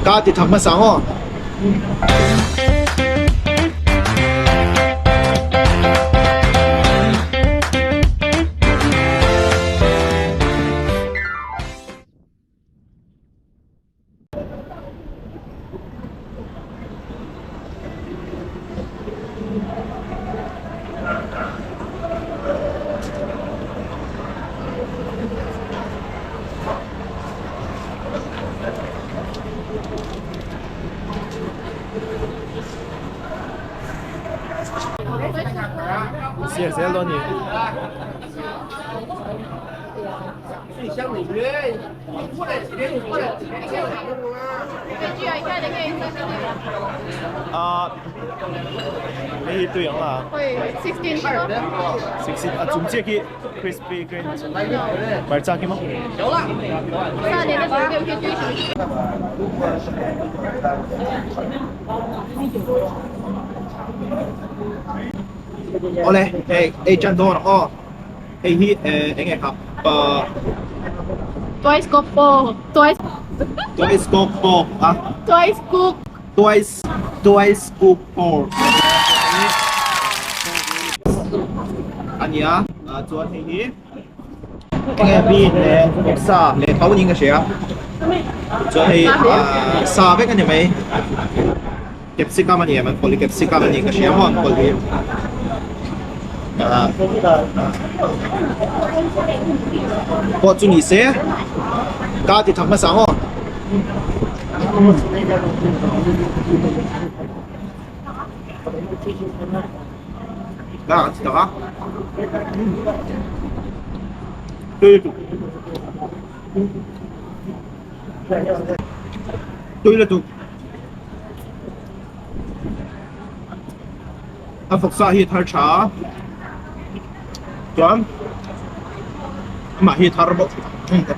家啲氹乜生哦？谢谢罗尼。啊，你對樣啦？會16 16啊，總之佢 crispy green，咪炸嘅麼？三年的時候就去追求。我咧จันโดนอ้อที่เองไงครับTwice Coco Twice ตัวสกูปโปอ่ะ Twice Cook ตัวสกูปโปอันนี้อ่ะตัวที่เองไงพี่เนี่ยเอ็กซ่าเนี่ยเขายิงกันเสียตัวที่ซาเบกันยังไงเก็บซิก้ามันเนี่ยมันคนที่เก็บซิก้ามันยิงกันเสียมันคนที่พอจุนี่เสียการที่ทำมาสังอ๋อ那知道啊？对了，对了，都。阿福沙希塔茶，转，马希塔尔不，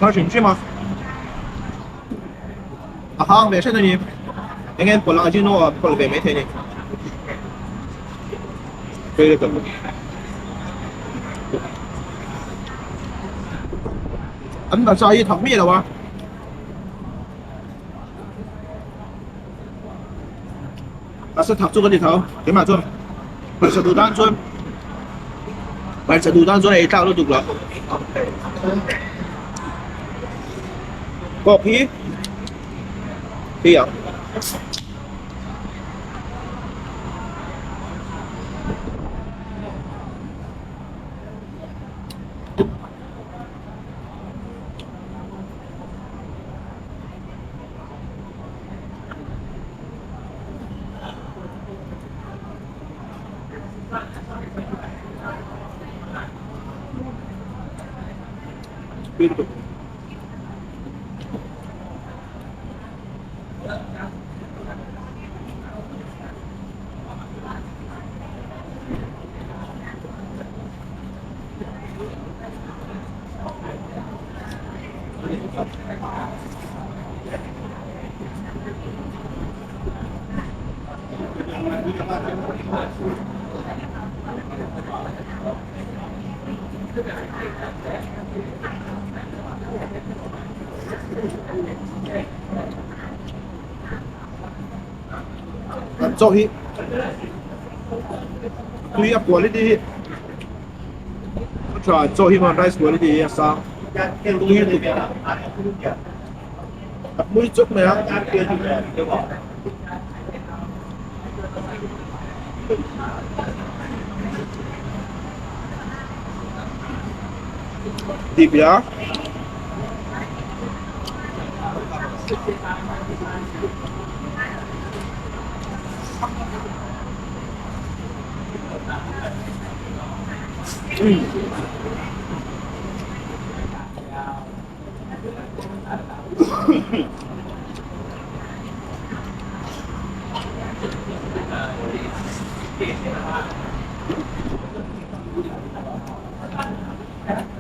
他兴趣吗？啊哈，没事的你，应该不浪费诺，不浪费没天你。对了，都。anh là sao thẩm gì đâu à? Bà sẽ thập cho cái gì thấu? Cái mà cho, bà sẽ đủ đan cho, bà sẽ đủ đan cho này tao nó được rồi. Có phí, phí à? Pintu. Cho hi tuy quality cho hi mà rice quality sao tuy mũi chút này á thịt giá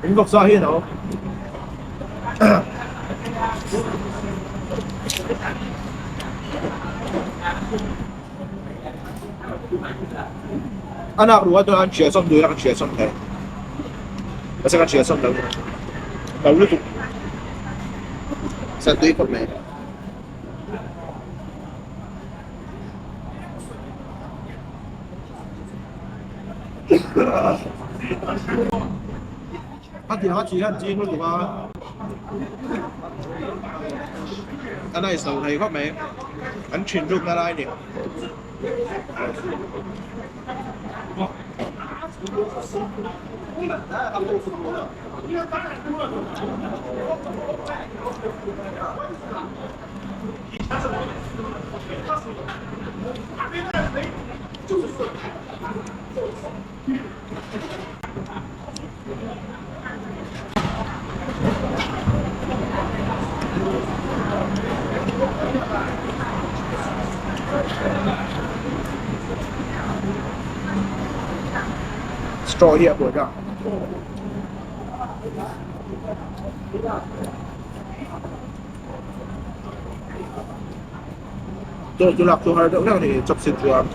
Anh gọc sao hiền không? Anak dua tu an chia som dua kan chia som teh. Masa kan chia som dah. Lalu tu satu ikut main. 他点下煮緊煎嗰度啊！อันไหนสาวไทยก็ไหมอันชิ้นรูปอะไรเนี่ยสตรอเฮียปวดจัง做辣做下都讓你執先做啊！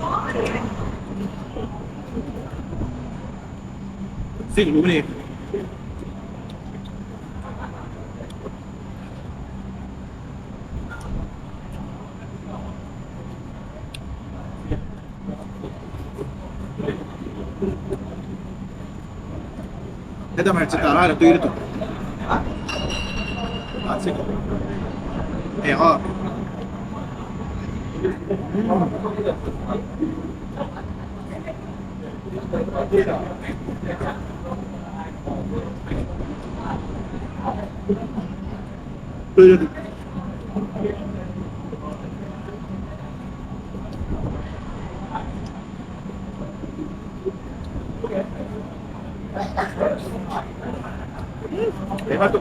識唔識你？Ito mahal sa tara, natuyo ito. Ah, sige. Eh, ako. Tuyo ito. Eh, bato.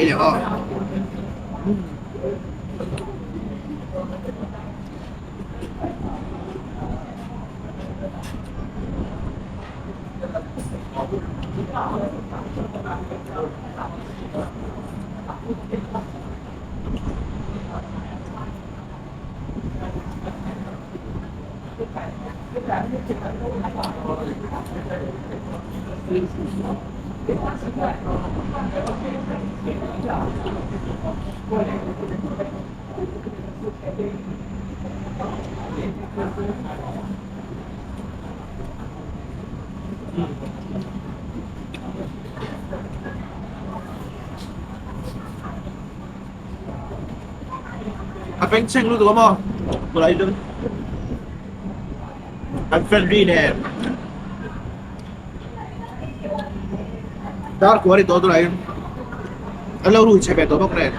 Ini oh. Apa yang ceng lu tu kamu? Mulai dulu. I'm friendly there. Dar kuari todo lain. Alau lu cepet todo keren.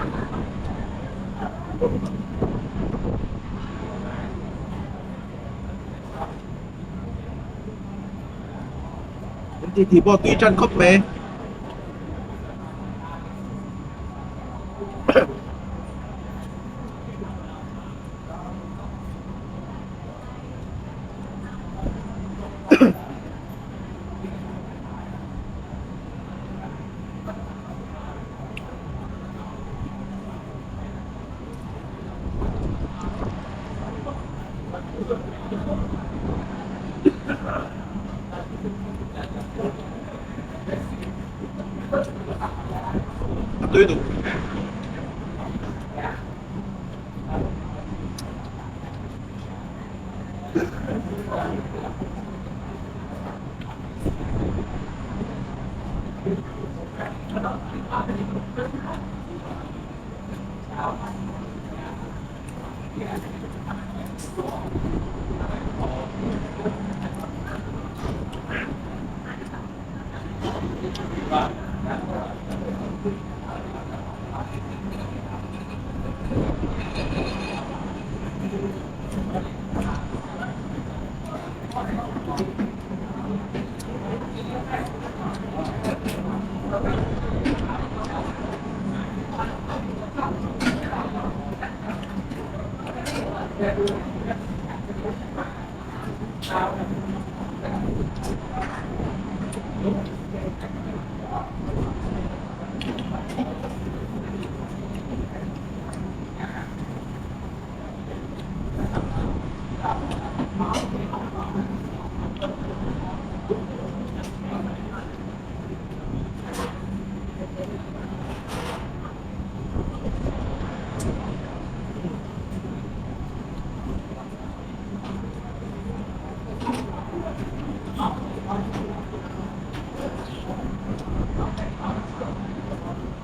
Thì bỏ tuy chân khóc mẹ. Ito ito.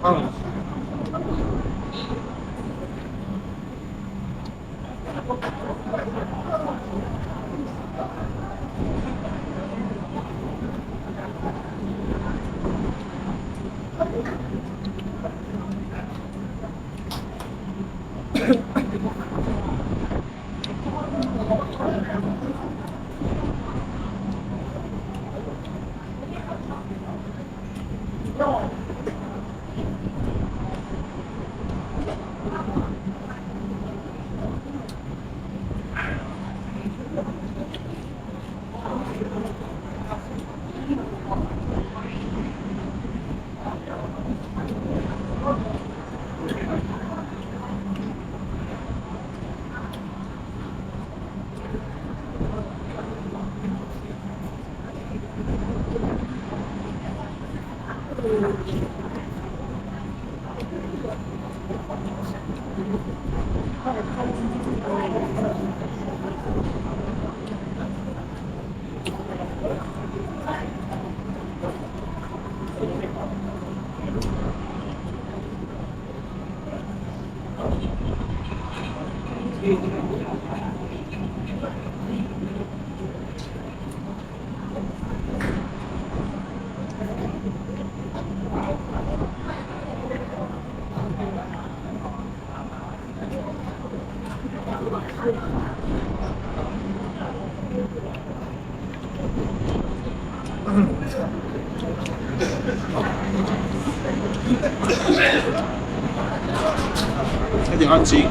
อืม有点安静。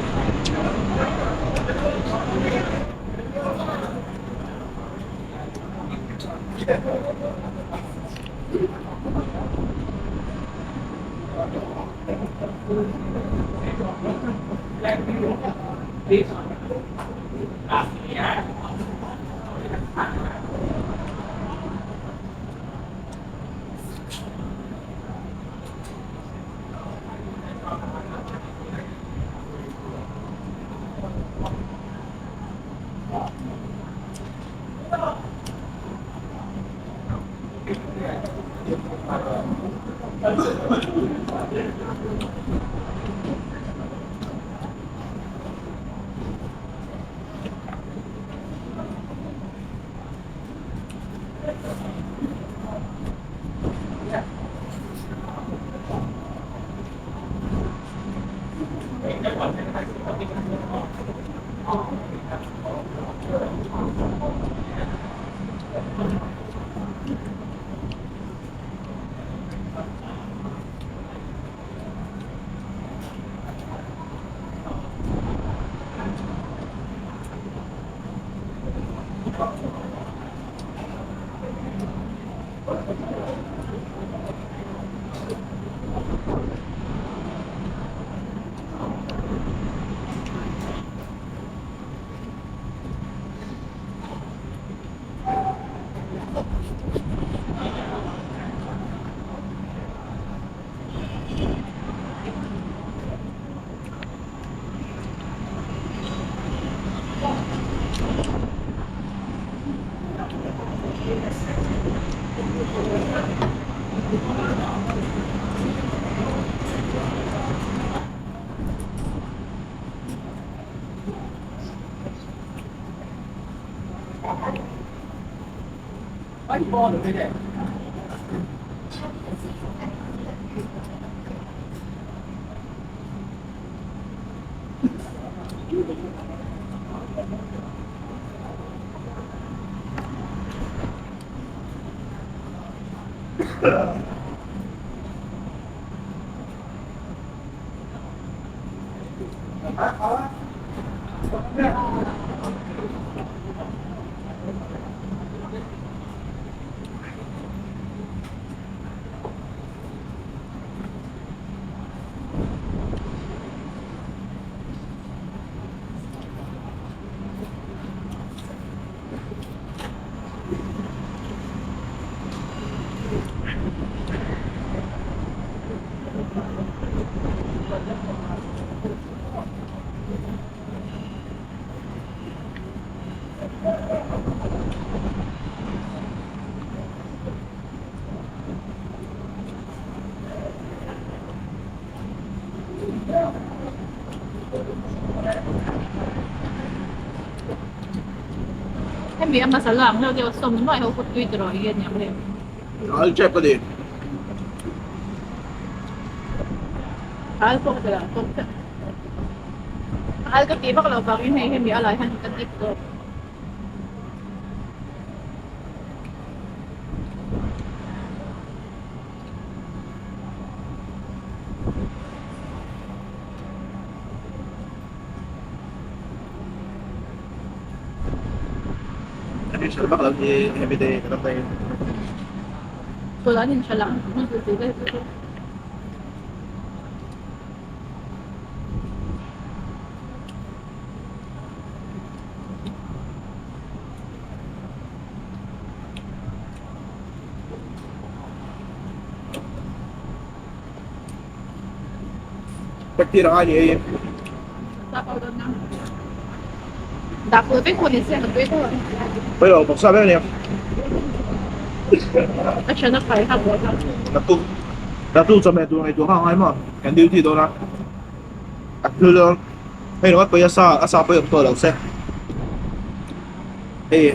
Kami ang masalang, no, di ba? So, mo ay hukot ko ito, yan yan. Check ko din. Al po ka lang. Al ka tiba kalau bang yun ay hindi alay han ka dito. Ano siya ba kalau di everyday ka tayo? Tulanin siya lang. Pagtira ka niya Dako pa ko ni siya nagpito. pero magsabi niya At siya na kaya habo. natu sa medyo ng ito hangay mo kan duty do na at lulo ay no pa sa asa pa yung tolaw sa ay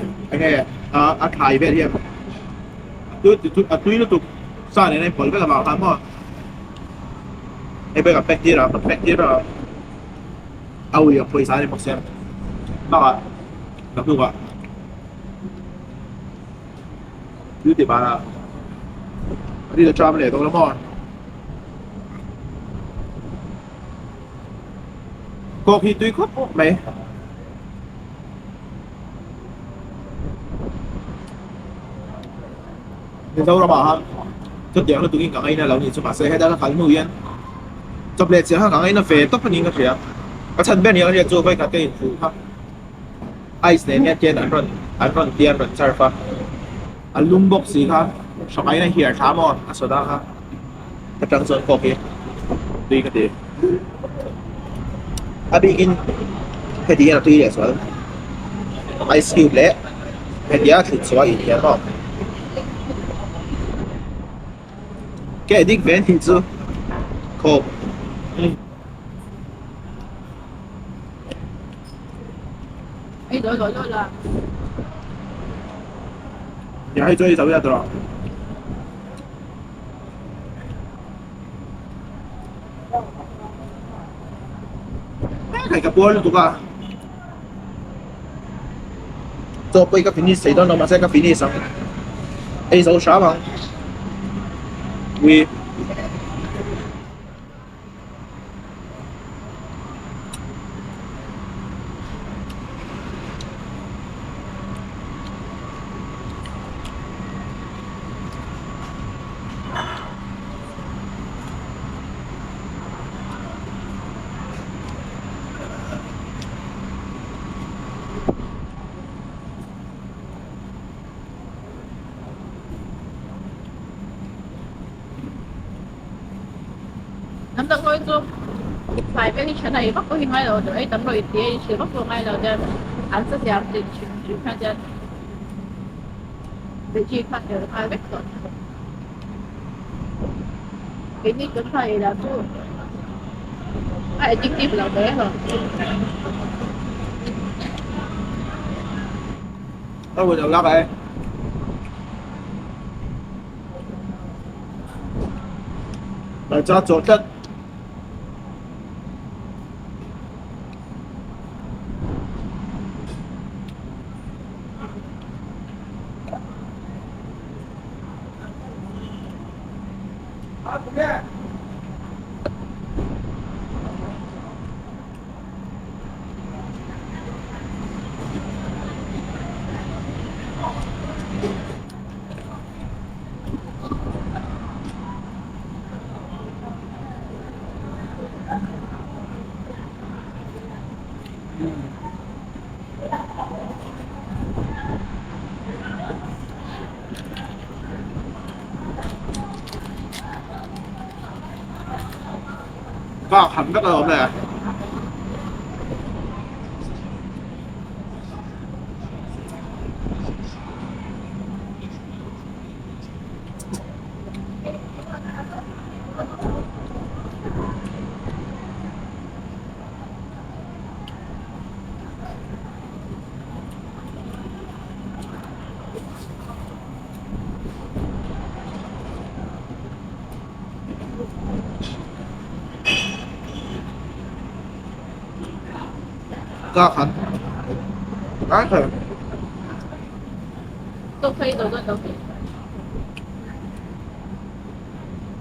at high bet here at tuyo to sa ne pol ba ma ka mo ay ba ka pekira aw yung po isa ni mo siya baka natu ka duty para đi được cho để tôi nó mòn có khi tuy khóc mày thì đâu ra bảo hả chất tiếng là tụi cả anh là lâu nhìn cho bà xe hay đã là khá ngồi yên chụp lệ chỉ cả anh là về tóc nhìn cái gì á cái chân bên này cho với cả cái phụ ha ice này nghe trên anh còn tiền rồi sao phải anh lung bốc gì haสมัยในเฮียช้ามอนอสดาครับกระจังส่วนโอเคดีกันดีอาบีกินเฮดีนะตีเดียสวนไอสคิวเละเฮดีอาคือสวยอีกแล้วก็แกดิกเวนที่จูโคไอ้โดยละอย่าให้追走一度啦係個波度噶，做杯個 finish 死到我馬上個 finish 上，A 手啥嘛？會nắm được thôi chứ phải cái chuyện này bắt có hình ngay rồi đấy tấm rồi thì chỉ bắt vào ngay rồi để anh sẽ giảm thì chuyển sang cho để chi phát được hai vết rồi cái này cũng phải là tu ai trực tiếp là bé rồi đâu rồi lắp vậy đại gia做得ก็หันก็เติมเลย加看，哪看？都可以，都可以。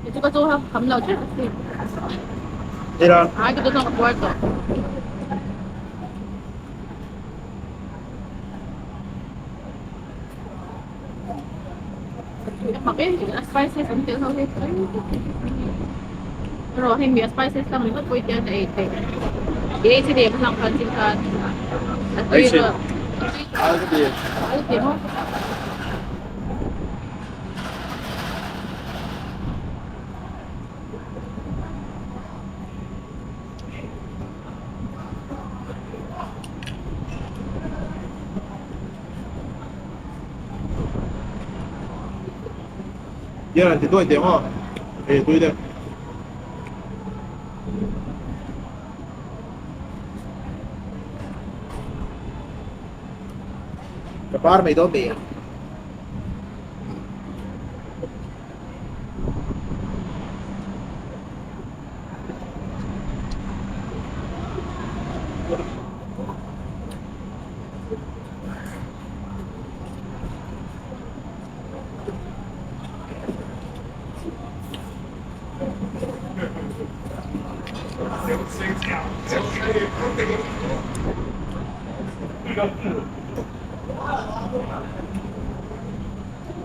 你这个粥含料确实是，对了，啊，这个那个不会走。Makanya juga spices until how they pero hindi spices kami ko pwede yan na ite. Iya sih dia menangkan singkat. Atau Ay, itu. Ano din? Ay, di mo. Yan, dito ito mo. Eh, ito ito. Kapar may dobe.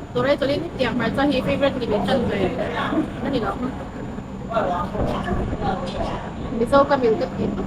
Tuloy-tuloy ni Tiang Marta, he favorite ni Bichang ko eh. Ano nila ako? Bisaw kami ulit dito.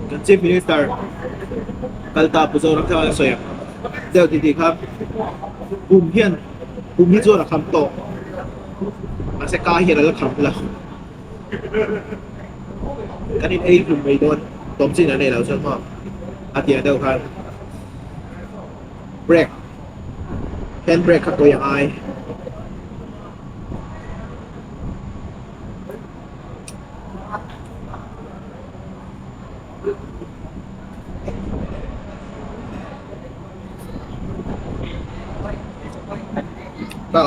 Kan Chief Minister การตาผู้ทรงรับใช้สวยเดี๋ยวดีๆครับภูมิเพี้ยนภูมิที่ชั่วคำโตมาเสกาเฮียแล้วคำแล้วกันนี่เองภูมิไม่โดนตบสิ้นอะไรแล้วใช่ไหมอาทิตย์เดียวกันเบรกแฮนด์เบรกขับตัวอย่างไรก็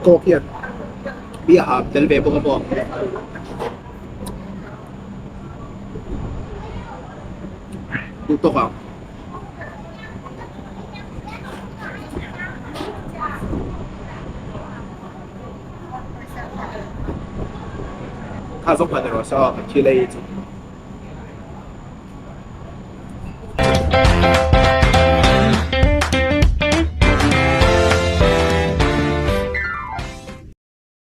โกเพียนเบียร์หาเดลิเวอร์พวกเขาดูตัวเขาข้าสมพันธ์ในรัสเซียที่เลย